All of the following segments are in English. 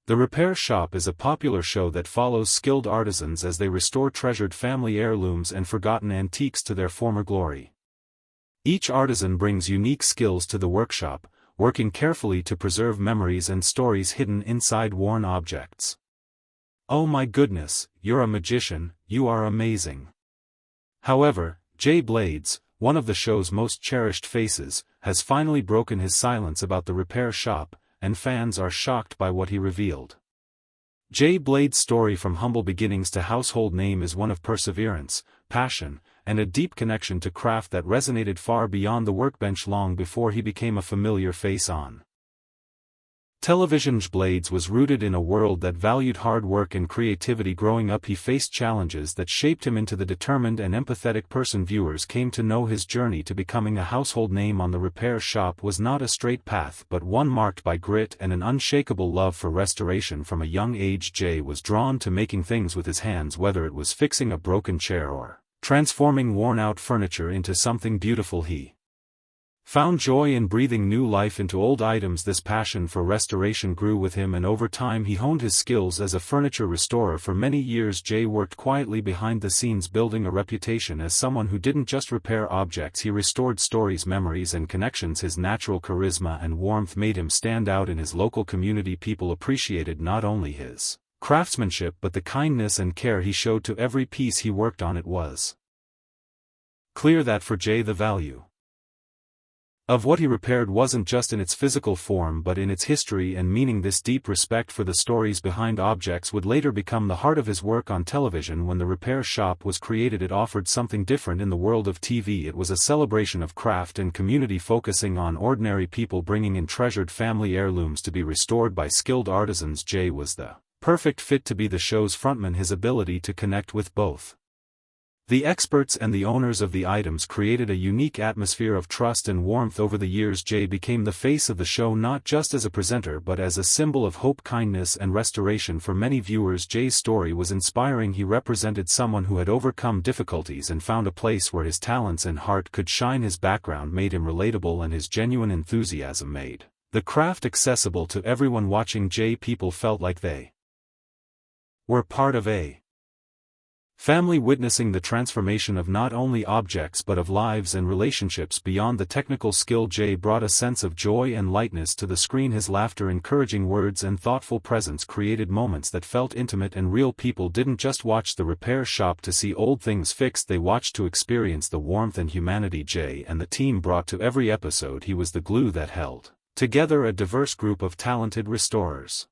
The Repair Shop is a popular show that follows skilled artisans as they restore treasured family heirlooms and forgotten antiques to their former glory. Each artisan brings unique skills to the workshop, working carefully to preserve memories and stories hidden inside worn objects. Oh my goodness, you're a magician, you are amazing. However, Jay Blades, one of the show's most cherished faces, has finally broken his silence about the Repair Shop, and fans are shocked by what he revealed. Jay Blades' story from humble beginnings to household name is one of perseverance, passion, and a deep connection to craft that resonated far beyond the workbench long before he became a familiar face on television. Blades was rooted in a world that valued hard work and creativity. Growing up, he faced challenges that shaped him into the determined and empathetic person viewers came to know. His journey to becoming a household name on the Repair Shop was not a straight path but one marked by grit and an unshakable love for restoration. From a young age, Jay was drawn to making things with his hands, whether it was fixing a broken chair or transforming worn-out furniture into something beautiful. He found joy in breathing new life into old items. This passion for restoration grew with him, and over time he honed his skills as a furniture restorer. For many years, Jay worked quietly behind the scenes, building a reputation as someone who didn't just repair objects, he restored stories, memories, and connections. His natural charisma and warmth made him stand out in his local community. People appreciated not only his craftsmanship but the kindness and care he showed to every piece he worked on. It was clear that for Jay, the value of what he repaired wasn't just in its physical form but in its history and meaning. This deep respect for the stories behind objects would later become the heart of his work on television. When the Repair Shop was created, it offered something different in the world of TV. It was a celebration of craft and community, focusing on ordinary people bringing in treasured family heirlooms to be restored by skilled artisans. Jay was the perfect fit to be the show's frontman. His ability to connect with both the experts and the owners of the items created a unique atmosphere of trust and warmth. Over the years, Jay became the face of the show, not just as a presenter but as a symbol of hope, kindness, and restoration. For many viewers, Jay's story was inspiring. He represented someone who had overcome difficulties and found a place where his talents and heart could shine. His background made him relatable, and his genuine enthusiasm made the craft accessible to everyone watching. Jay people felt like they were part of a family, witnessing the transformation of not only objects but of lives and relationships. Beyond the technical skill, Jay brought a sense of joy and lightness to the screen. His laughter, encouraging words, and thoughtful presence created moments that felt intimate and real. People didn't just watch the Repair Shop to see old things fixed, they watched to experience the warmth and humanity Jay and the team brought to every episode. He was the glue that held together a diverse group of talented restorers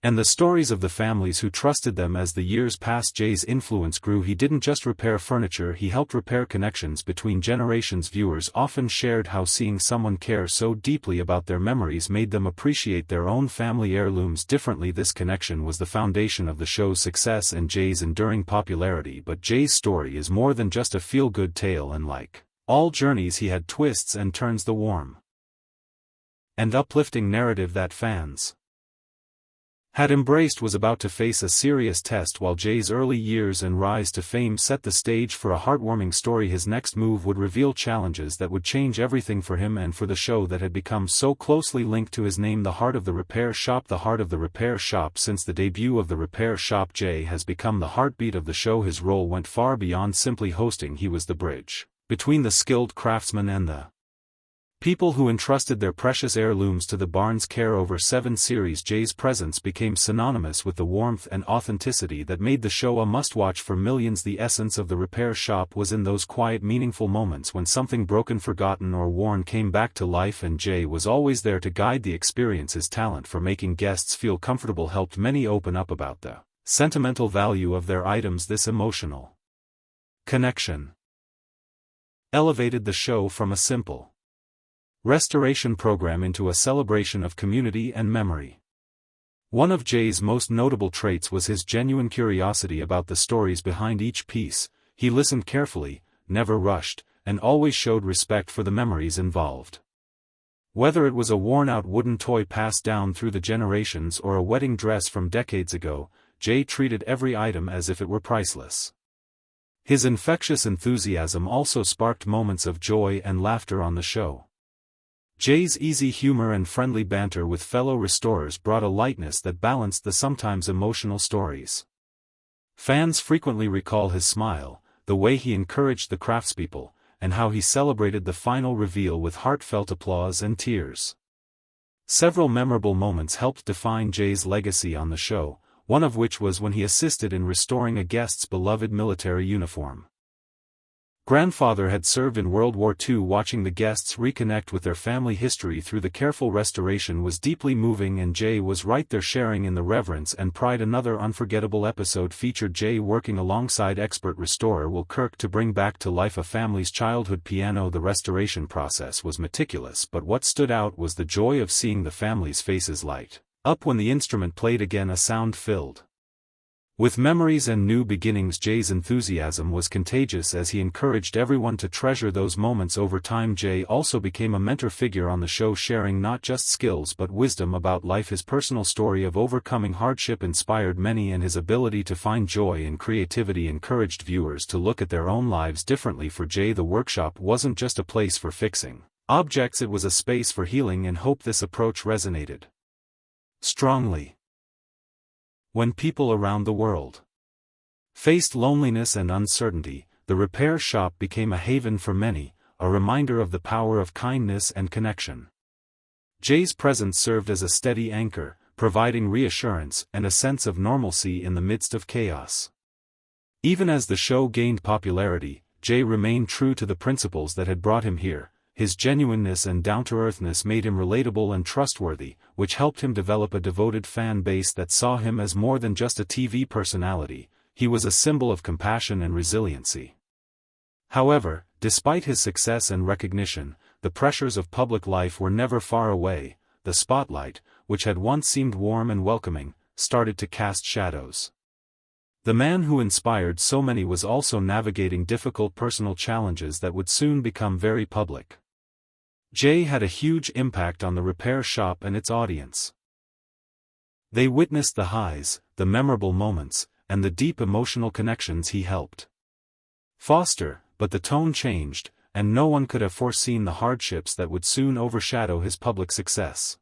and the stories of the families who trusted them. As the years passed, Jay's influence grew. He didn't just repair furniture, he helped repair connections between generations. Viewers often shared how seeing someone care so deeply about their memories made them appreciate their own family heirlooms differently. This connection was the foundation of the show's success and Jay's enduring popularity. But Jay's story is more than just a feel-good tale, and like all journeys, he had twists and turns. The warm and uplifting narrative that fans had embraced was about to face a serious test. While Jay's early years and rise to fame set the stage for a heartwarming story, his next move would reveal challenges that would change everything for him and for the show that had become so closely linked to his name. The heart of the Repair Shop. The heart of the Repair Shop. Since the debut of the Repair Shop, Jay has become the heartbeat of the show. His role went far beyond simply hosting. He was the bridge between the skilled craftsmen and the people who entrusted their precious heirlooms to the barn's care. Over 7 series, Jay's presence became synonymous with the warmth and authenticity that made the show a must-watch for millions. The essence of the Repair Shop was in those quiet, meaningful moments when something broken, forgotten, or worn came back to life, and Jay was always there to guide the experience. His talent for making guests feel comfortable helped many open up about the sentimental value of their items. This emotional connection elevated the show from a simple restoration program into a celebration of community and memory. One of Jay's most notable traits was his genuine curiosity about the stories behind each piece. He listened carefully, never rushed, and always showed respect for the memories involved. Whether it was a worn-out wooden toy passed down through the generations or a wedding dress from decades ago, Jay treated every item as if it were priceless. His infectious enthusiasm also sparked moments of joy and laughter on the show. Jay's easy humor and friendly banter with fellow restorers brought a lightness that balanced the sometimes emotional stories. Fans frequently recall his smile, the way he encouraged the craftspeople, and how he celebrated the final reveal with heartfelt applause and tears. Several memorable moments helped define Jay's legacy on the show, one of which was when he assisted in restoring a guest's beloved military uniform. Grandfather had served in World War II. Watching the guests reconnect with their family history through the careful restoration was deeply moving, and Jay was right there sharing in the reverence and pride. Another unforgettable episode featured Jay working alongside expert restorer Will Kirk to bring back to life a family's childhood piano. The restoration process was meticulous, but what stood out was the joy of seeing the family's faces light up when the instrument played again, a sound filled with memories and new beginnings. Jay's enthusiasm was contagious as he encouraged everyone to treasure those moments. Over time, Jay also became a mentor figure on the show, sharing not just skills but wisdom about life. His personal story of overcoming hardship inspired many, and his ability to find joy in creativity encouraged viewers to look at their own lives differently. For Jay, the workshop wasn't just a place for fixing objects, it was a space for healing and hope. This approach resonated strongly when people around the world faced loneliness and uncertainty. The repair shop became a haven for many, a reminder of the power of kindness and connection. Jay's presence served as a steady anchor, providing reassurance and a sense of normalcy in the midst of chaos. Even as the show gained popularity, Jay remained true to the principles that had brought him here. His genuineness and down-to-earthness made him relatable and trustworthy, which helped him develop a devoted fan base that saw him as more than just a TV personality. He was a symbol of compassion and resiliency. However, despite his success and recognition, the pressures of public life were never far away. The spotlight, which had once seemed warm and welcoming, started to cast shadows. The man who inspired so many was also navigating difficult personal challenges that would soon become very public. Jay had a huge impact on the repair shop and its audience. They witnessed the highs, the memorable moments, and the deep emotional connections he helped foster, but the tone changed, and no one could have foreseen the hardships that would soon overshadow his public success.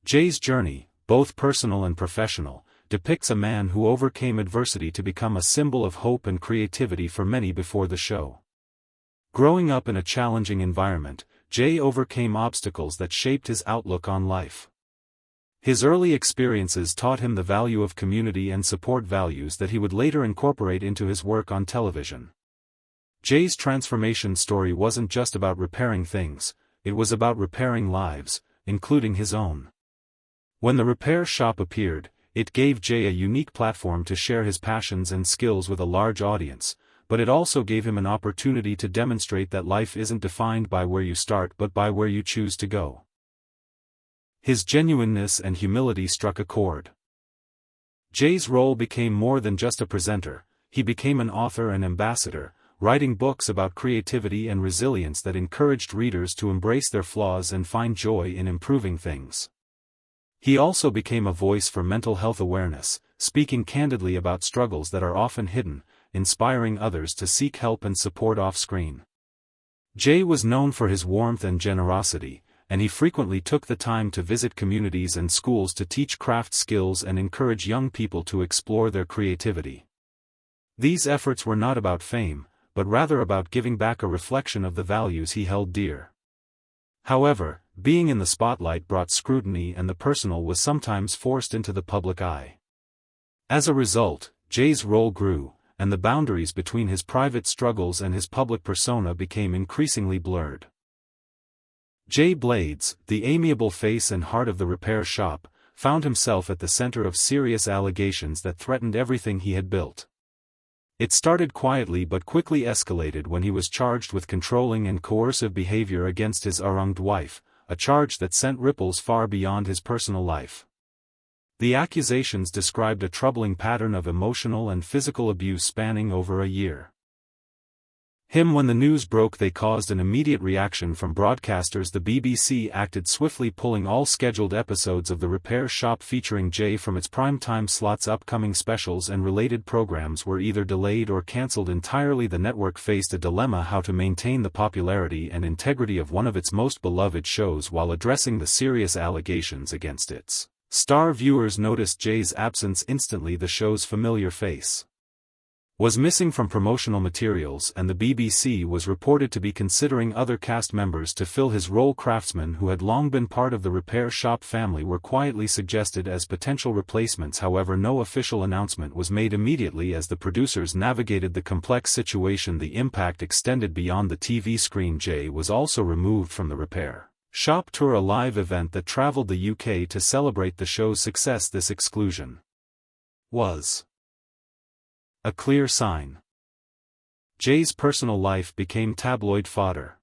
Jay's journey, both personal and professional, depicts a man who overcame adversity to become a symbol of hope and creativity for many. Before the show, growing up in a challenging environment, Jay overcame obstacles that shaped his outlook on life. His early experiences taught him the value of community and support, values that he would later incorporate into his work on television. Jay's transformation story wasn't just about repairing things, it was about repairing lives, including his own. When the repair shop appeared, it gave Jay a unique platform to share his passions and skills with a large audience, but it also gave him an opportunity to demonstrate that life isn't defined by where you start but by where you choose to go. His genuineness and humility struck a chord. Jay's role became more than just a presenter. He became an author and ambassador, writing books about creativity and resilience that encouraged readers to embrace their flaws and find joy in improving things. He also became a voice for mental health awareness, speaking candidly about struggles that are often hidden, inspiring others to seek help and support off-screen. Jay was known for his warmth and generosity, and he frequently took the time to visit communities and schools to teach craft skills and encourage young people to explore their creativity. These efforts were not about fame, but rather about giving back, a reflection of the values he held dear. However, being in the spotlight brought scrutiny, and the personal was sometimes forced into the public eye. As a result, Jay's role grew, and the boundaries between his private struggles and his public persona became increasingly blurred. Jay Blades, the amiable face and heart of the repair shop, found himself at the center of serious allegations that threatened everything he had built. It started quietly but quickly escalated when he was charged with controlling and coercive behavior against his wronged wife, a charge that sent ripples far beyond his personal life. The accusations described a troubling pattern of emotional and physical abuse spanning over a year. When the news broke, they caused an immediate reaction from broadcasters. The BBC acted swiftly, pulling all scheduled episodes of The Repair Shop featuring Jay from its primetime slots. Upcoming specials and related programs were either delayed or cancelled entirely. The network faced a dilemma: how to maintain the popularity and integrity of one of its most beloved shows while addressing the serious allegations against its star. Viewers noticed Jay's absence instantly. The show's familiar face was missing from promotional materials, and the BBC was reported to be considering other cast members to fill his role. Craftsmen who had long been part of the Repair Shop family were quietly suggested as potential replacements. However, no official announcement was made. Immediately as the producers navigated the complex situation, the impact extended beyond the TV screen. Jay was also removed from the Repair Shop tour, a live event that traveled the UK to celebrate the show's success. This exclusion was a clear sign Jay's personal life became tabloid fodder.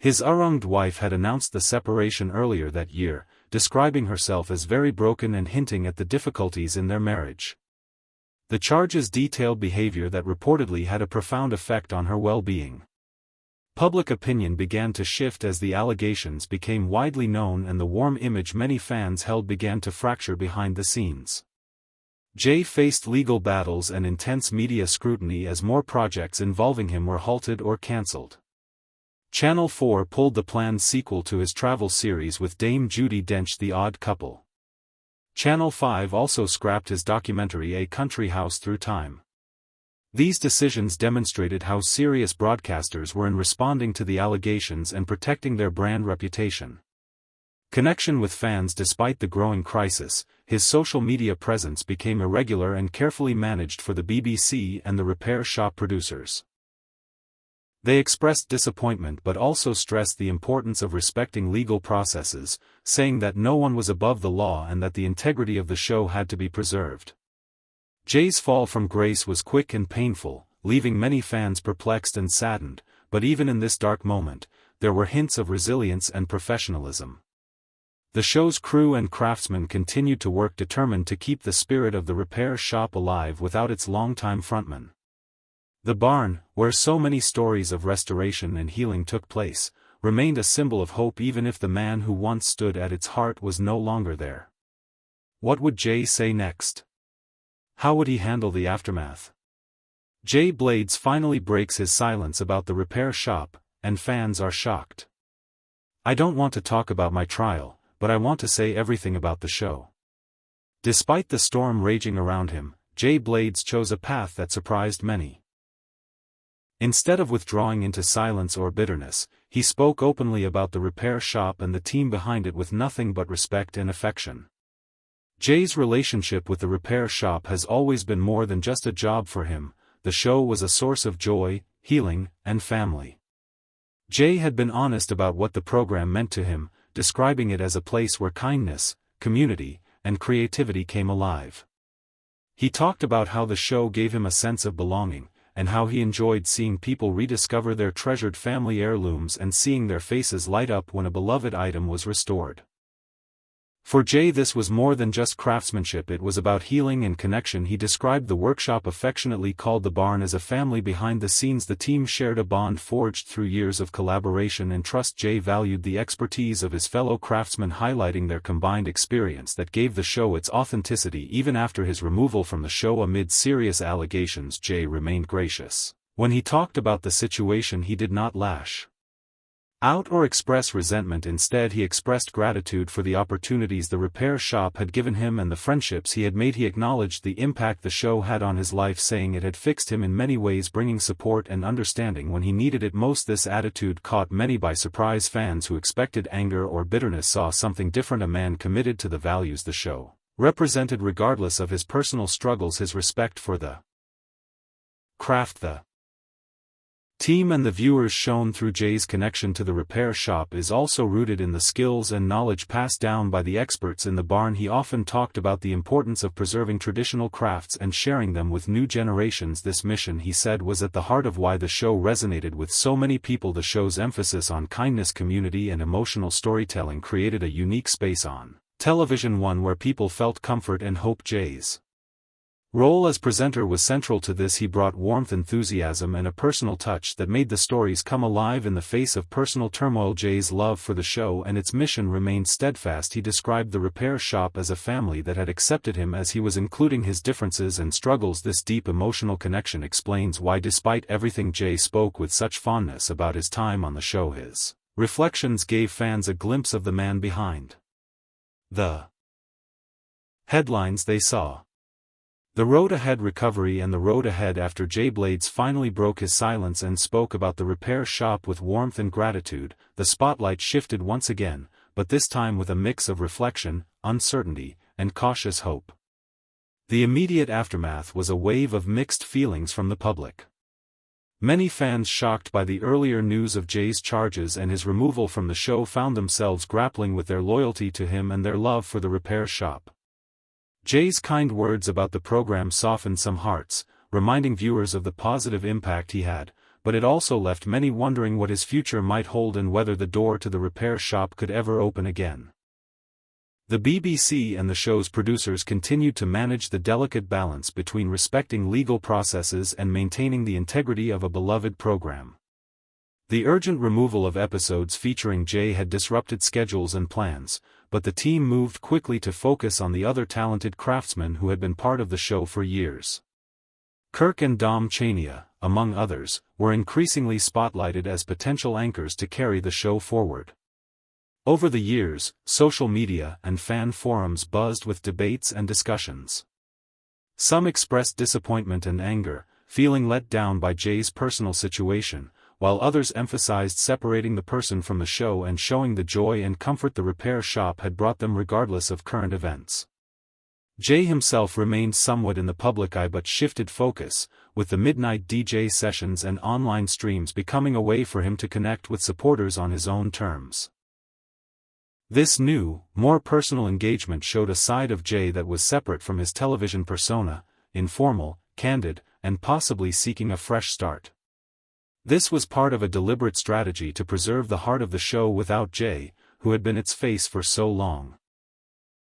His unwed wife had announced the separation earlier that year, describing herself as very broken and hinting at the difficulties in their marriage. The charges detailed behavior that reportedly had a profound effect on her well-being. Public opinion began to shift as the allegations became widely known, and the warm image many fans held began to fracture behind the scenes. Jay faced legal battles and intense media scrutiny as more projects involving him were halted or cancelled. Channel 4 pulled the planned sequel to his travel series with Dame Judi Dench, The Odd Couple. Channel 5 also scrapped his documentary A Country House Through Time. These decisions demonstrated how serious broadcasters were in responding to the allegations and protecting their brand reputation. Connection with fans. Despite the growing crisis, his social media presence became irregular and carefully managed for the BBC and the Repair Shop producers. They expressed disappointment but also stressed the importance of respecting legal processes, saying that no one was above the law and that the integrity of the show had to be preserved. Jay's fall from grace was quick and painful, leaving many fans perplexed and saddened, but even in this dark moment, there were hints of resilience and professionalism. The show's crew and craftsmen continued to work, determined to keep the spirit of the Repair Shop alive without its longtime frontman. The barn, where so many stories of restoration and healing took place, remained a symbol of hope even if the man who once stood at its heart was no longer there. What would Jay say next? How would he handle the aftermath? Jay Blades finally breaks his silence about the Repair Shop, and fans are shocked. "I don't want to talk about my trial, but I want to say everything about the show." Despite the storm raging around him, Jay Blades chose a path that surprised many. Instead of withdrawing into silence or bitterness, he spoke openly about the Repair Shop and the team behind it with nothing but respect and affection. Jay's relationship with the Repair Shop has always been more than just a job for him. The show was a source of joy, healing, and family. Jay had been honest about what the program meant to him, describing it as a place where kindness, community, and creativity came alive. He talked about how the show gave him a sense of belonging, and how he enjoyed seeing people rediscover their treasured family heirlooms and seeing their faces light up when a beloved item was restored. For Jay, this was more than just craftsmanship, it was about healing and connection. He described the workshop, affectionately called the barn, as a family. Behind the scenes, the team shared a bond forged through years of collaboration and trust. Jay valued the expertise of his fellow craftsmen, highlighting their combined experience that gave the show its authenticity. Even after his removal from the show amid serious allegations, Jay remained gracious. When he talked about the situation, he did not lash out or express resentment. Instead, he expressed gratitude for the opportunities the Repair Shop had given him and the friendships he had made. He acknowledged the impact the show had on his life, saying it had fixed him in many ways, bringing support and understanding when he needed it most. This attitude caught many by surprise. Fans who expected anger or bitterness saw something different, a man committed to the values the show represented regardless of his personal struggles. His respect for the craft, the team, and the viewers shone through. Jay's connection to the Repair Shop is also rooted in the skills and knowledge passed down by the experts in the barn. He often talked about the importance of preserving traditional crafts and sharing them with new generations. This mission, he said, was at the heart of why the show resonated with so many people. The show's emphasis on kindness, community, and emotional storytelling created a unique space on television, one where people felt comfort and hope. Jay's role as presenter was central to this. He brought warmth, enthusiasm and a personal touch that made the stories come alive in the face of personal turmoil. Jay's love for the show and its mission remained steadfast. He described the repair shop as a family that had accepted him as he was, including his differences and struggles. This deep emotional connection explains why, despite everything, Jay spoke with such fondness about his time on the show. His reflections gave fans a glimpse of the man behind the headlines they saw. The road ahead: recovery and the road ahead. After Jay Blades finally broke his silence and spoke about the repair shop with warmth and gratitude, the spotlight shifted once again, but this time with a mix of reflection, uncertainty, and cautious hope. The immediate aftermath was a wave of mixed feelings from the public. Many fans, shocked by the earlier news of Jay's charges and his removal from the show, found themselves grappling with their loyalty to him and their love for the repair shop. Jay's kind words about the program softened some hearts, reminding viewers of the positive impact he had, but it also left many wondering what his future might hold and whether the door to the repair shop could ever open again. The BBC and the show's producers continued to manage the delicate balance between respecting legal processes and maintaining the integrity of a beloved program. The urgent removal of episodes featuring Jay had disrupted schedules and plans, but the team moved quickly to focus on the other talented craftsmen who had been part of the show for years. Kirk and Dom Chania, among others, were increasingly spotlighted as potential anchors to carry the show forward. Over the years, social media and fan forums buzzed with debates and discussions. Some expressed disappointment and anger, feeling let down by Jay's personal situation, while others emphasized separating the person from the show and showing the joy and comfort the repair shop had brought them regardless of current events. Jay himself remained somewhat in the public eye but shifted focus, with the midnight DJ sessions and online streams becoming a way for him to connect with supporters on his own terms. This new, more personal engagement showed a side of Jay that was separate from his television persona, informal, candid, and possibly seeking a fresh start. This was part of a deliberate strategy to preserve the heart of the show without Jay, who had been its face for so long.